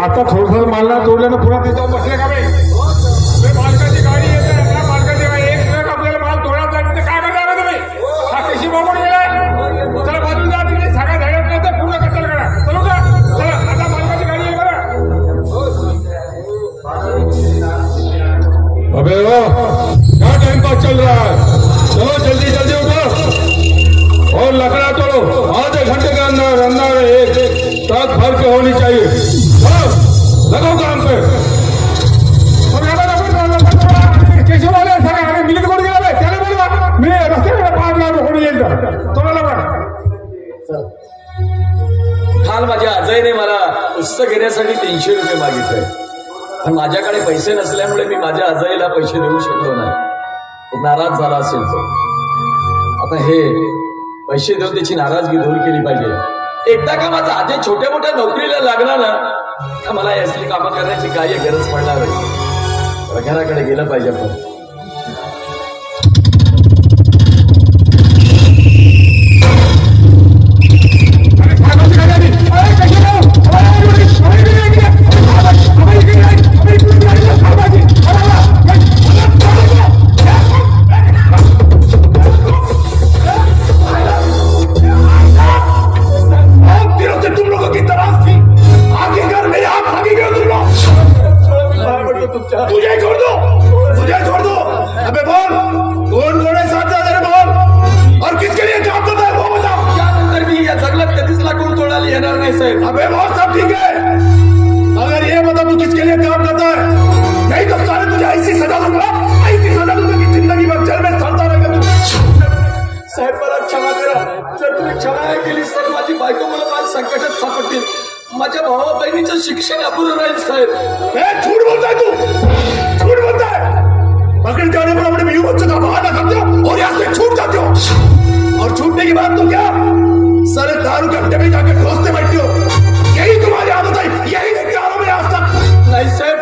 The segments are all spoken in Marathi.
आता थोडस मालना तोडल्यानं पुन्हा तिथं बसले का मालकाची गाडी येते त्या मालकाची गाडी एक ट्रक आपल्याला माल तोडायचा आहे काय करणार तुम्ही हा कशी बाबून गेलाय चला बाजून जा तिथे सगळ्या झाड्यात नाही तर पूर्ण कचरा करा चलो का चला आता मालकाची गाडी आहे बरं अबे वो क्या टाइम पास चल रहा है चलो जल्दी जल्दी उठो और लकड़ा तोड़ो आधे घंटे के अंदर अंदर एक ट्रक भर के होनी चाहिए लगो काम पे स्टेशन वाले सगळे आम्ही मिलिट कोण गेला त्याला बोलवा मी रस्त्याला 5 लाख कोणी येईल तुम्हाला काल माझ्या अजयने मला पुस्तक घेण्यासाठी 300 रुपये मागितले पण माझ्याकडे पैसे नसल्यामुळे मी माझ्या अजयला पैसे देऊ शकलो नाही तो नाराज झाला असेल तो आता हे पैसे देऊन त्याची नाराजगी दूर केली पाहिजे एकदा का माझा अजय छोट्या मोठ्या नोकरीला लागला ना तर मला याची कामं करण्याची काही गरज पडणार नाही घराकडे गेलं पाहिजे आपण मुझे छोड़ दो अबे बोल कौन कौन है साथ तेरे बोल और किसके लिए काम करता है वो बताओ क्या नंतर भी या जगलत कधीच लाकूड तोडायला येणार नाही साहेब अबे वो सब ठीक है मगर ये बता तू किसके लिए काम करता है नहीं तो साले तुझे ऐसी सजा दूंगा कि जिंदगी भर जेल में सड़ता रहेगा साहेब मला क्षमा करा जर तुम्ही क्षमा नाही केली तर माझी बायको मला माझ्या संकटात सापडतील माझ्या भावा बहिणीचं शिक्षण अपुरं राहील साहेब झूठ बोलता है तू झूठ बोलता है पकड़ जाने पर अपने बीवी बच्चों का बहाना करते हो और यहाँ से छूट जाते हो और छूटने के बाद तो क्या सारे दारू के अड्डे में जाकर ठोसते बैठते हो यही तुम्हारी आदत है यही देखते आ रहा हूं मैं आज तक नाही साहेब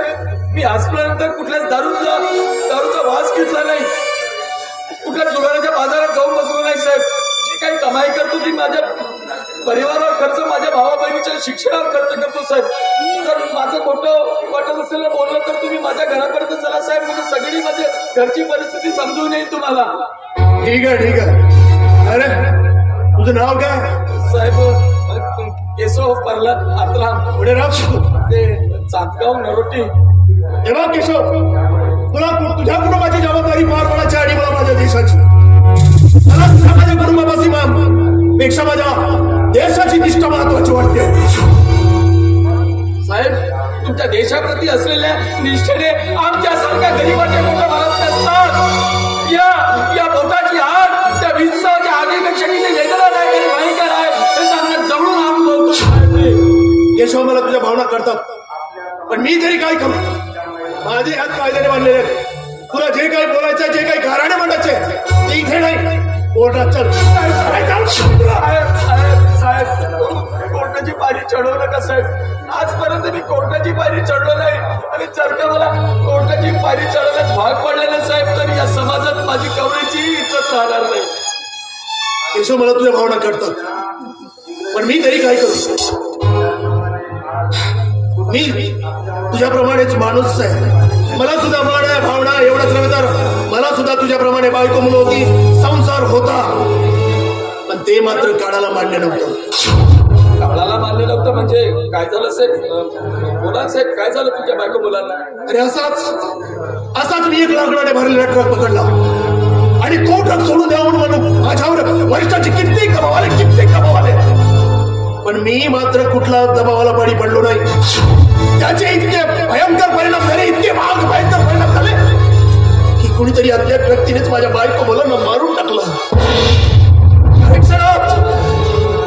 मी आजपर्यंत कुठल्याच दारूचा वास घेतला नाही कुठल्या जुगाराच्या बाजारात जाऊन बसलो नाही साहेब जी काही कमाई करतो ती माझ्या परिवारावर खर्च माझ्या भावा बहिणीच्या शिक्षणावर खर्च करतो साहेब जर माझं खोटं वाटत असेल बोललं तर तुम्ही माझ्या घरापर्यंत चला साहेब म्हणजे सगळी माझी घरची परिस्थिती समजून येईल तुम्हाला ठीक है अरे तुझं नाव काय साहेब केशव प्रल्हाद आत्राम पुढे राव ते चातगाव नरोटी हे बघ केशव तुला तुझ्या कुटुंबाची जबाबदारी पार पडायची आणि मला माझ्या देशाची मला तुझ्या माझ्या कुटुंबापासून पेक्षा माझ्या देशाची निष्ठा महत्वाची वाटते साहेब तुमच्या देशाप्रती असलेल्या निष्ठेने आमच्यासारख्या गरीबाचे बोट मारत नसतात या बोटाची आग त्या वित्साच्या आगीपेक्षा किती वेदना नाही आणि भयंकर आहे हे सांगण्यात जवळून आम्ही बोलतो केशव मला तुझ्या भावना करतात पण मी तरी काय करू माझे हात कायद्याने बांधलेले तुला जे काही बोलायचं जे काही घराणे म्हणायचे ते इथे नाही कोर्टात चल साहेब कोर्टाची पायरी चढवू नका साहेब आजपर्यंत मी कोर्टाची पायरी चढलो नाही आणि जर का मला कोर्टाची पायरी चढवण्यास भाग पडलेला साहेब तर या समाजात माझी कवरेची इज्जत राहणार नाही केशव मला तुझ्या भावना करतात पण मी तरी काय करू मी तुझ्याप्रमाणेच माणूस आहे मला सुद्धा मान आहे भावना एवढंच नव्हे तर मला सुद्धा तुझ्याप्रमाणे बायको मुलं होती संसार होता पण ते मात्र काळाला मान्य नव्हतं काळाला मान्य नव्हतं म्हणजे काय झालं साहेब बोला साहेब काय झालं तुझ्या बायको मुलांना अरे असाच मी 1 लाकडाने भरलेला ट्रक पकडला आणि तो ट्रक सोडून द्यावा म्हणून माझ्यावर वरिष्ठाची कित्येक दबावाले पण मी मात्र कुठला दबावाला बळी पडलो नाही त्याचे इतके भयंकर परिणाम झाले इतके भयंकर परिणाम झाले की कुणीतरी अज्ञात व्यक्तीनेच माझ्या बायको मुलांना मारून टाकलं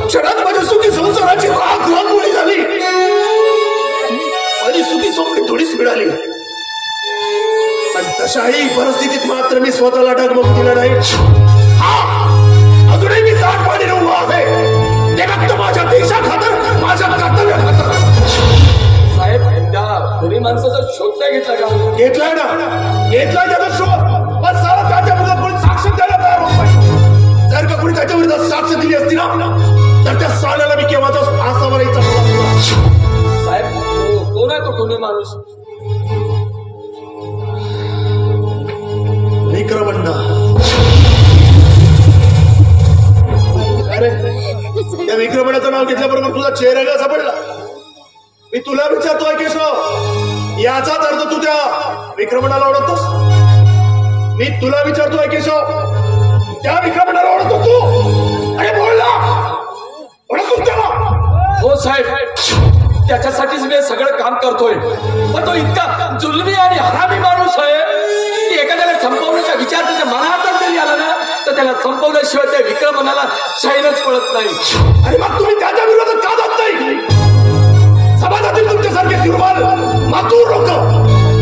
क्षणात माझ्या सुखी संसाराची रांगोळी झाली माझी सुखी सोपडी थोडीच मिळाली आणि तशाही परिस्थितीत मात्र मी स्वतःला डगमगू दिला नाही अजूनही मी ताट पाणी उभा आहे ते फक्त माझ्या देशा खातर माझ्या कर्तव्य खातर साहेब त्या दोन्ही माणसाचा शोध नाही घेतला का घेतलाय त्याचा शोध पण सारा त्याच्या विरोधात कोणी साक्ष द्यायला तयार होत नाही जर का कोणी त्याच्या विरोधात साक्ष दिली असती ना तर त्या साल्याला मी केव्हाचाच फासा मारायचा साहेब कोण माणूस. विक्रमण्णा, अरे या विक्रमणाचं नाव घेतल्याबरोबर तुझा चेहरा का सापडला? मी तुला विचारतोय केशव, याचाच अर्थ तू त्या विक्रमणाला ओळखतोस? मी तुला विचारतोय केशव, त्या विक्रमणाला ओळखतोस तू? अरे बोल ना, ओळखतोस त्याला? हो साहेब, त्याच्यासाठीच मी सगळं काम करतोय. पण तो इतका जुलमी आणि हरामी माणूस आहे की एखाद्याला संपवण्याचा विचार त्याच्या मनात जरी आला ना तर त्याला संपवल्याशिवाय त्या विक्रमणाला शाहीनच पडत नाही. अरे मग तुम्ही त्याच्या विरोधात का जात नाही? समाजातील तुमच्यासारखे दुर्बल मातूर लोक,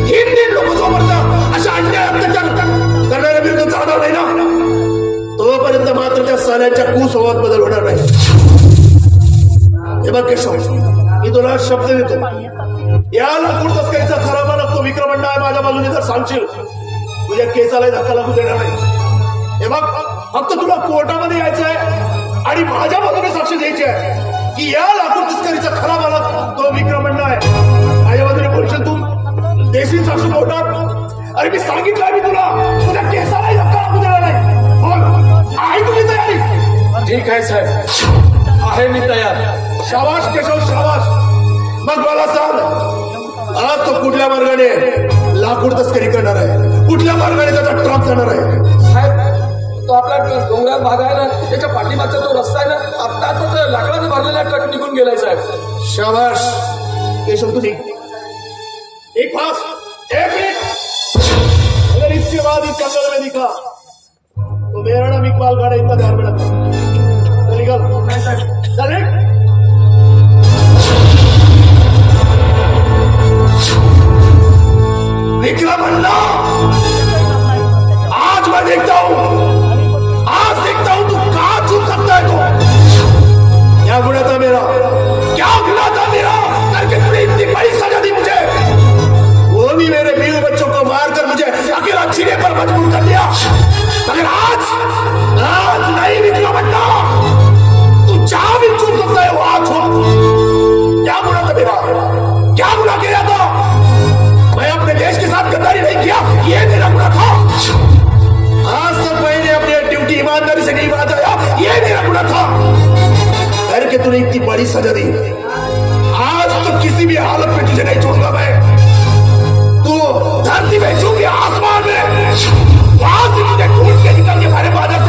हिंदी लोक जोपर्यंत अशा अन्याय अत्याचार करणाऱ्या विरुद्ध जाणार नाही ना, तोपर्यंत मात्र त्या साऱ्यांच्या कुस्वभावात बदल होणार नाही. हे बघ केशव, मी तुला शब्द देतो, या लाकूड तस्करीचा खरा मालक तो विक्रमण्णा आहे. माझ्या बाजूने जर सांगशील, तुझ्या केसाला धक्का लागू देणार नाही. हे बघ, फक्त तुला कोर्टामध्ये यायचं आहे आणि माझ्या बाजूने साक्ष द्यायची आहे की या लाकूड तस्करीचा खरा मालक तो विक्रमण्णा आहे. माझ्या बाजूने बोलशील तू, देशी साक्ष कोर्टात. अरे मी सांगितलं मी तुला, तुझ्या केसालाही धक्का लागू देणार नाही. बोल, आहे तुझी तयारी? ठीक आहे साहेब, आहे मी तयार. शाबाश केशव, शाबाश. मग मला सांग, आज तो कुठल्या मार्गाने लाकूड तस्करी करणार आहे? कुठल्या मार्गाने त्याचा ट्रक जाणार आहे? साहेब, तो आपला डोंगरात भाग आहे ना, त्याच्या पाठीमागचा तो रस्ता आहे ना, आता लाकडाने भरलेला ट्रक निघून गेलाय साहेब. शाबाश केशव, तुझी एक फास्ट एक मिनट. अगर इसके बाद इस जंगल में दिखा तो मेरा नाम इकबाल गाड़ा इतना ध्यान में रखा. चल विक्रमण्णा, आज मैं देखता हूं तू कहां छुप सकता है. तो क्या गुना था मेरा, क्या गुना था मेरा करके तूने इतनी बड़ी सजा दी मुझे, वो भी मेरे बीवी बच्चों को मारकर मुझे अकेला जीने पर मजबूर कर दिया. मगर आज नहीं विक्रमण्णा, तू जहां भी छुप सकता है वो आज छुप. क्या गुना था मेरा, क्या गुना किया था? मैं अपने देश के साथ गद्दारी नहीं किया, ये मेरा गुना था. आज तक मैंने अपनी ड्यूटी ईमानदारी से नहीं बजाया, ये मेरा गुना था. करके तूने इतनी बड़ी सजा दी, आज तो किसी भी हालत में तुझे नहीं छोड़ूंगा मैं. तू धरती में छू के आसमान में, वहां से तुझे ढूंढ के निकल के मेरे पास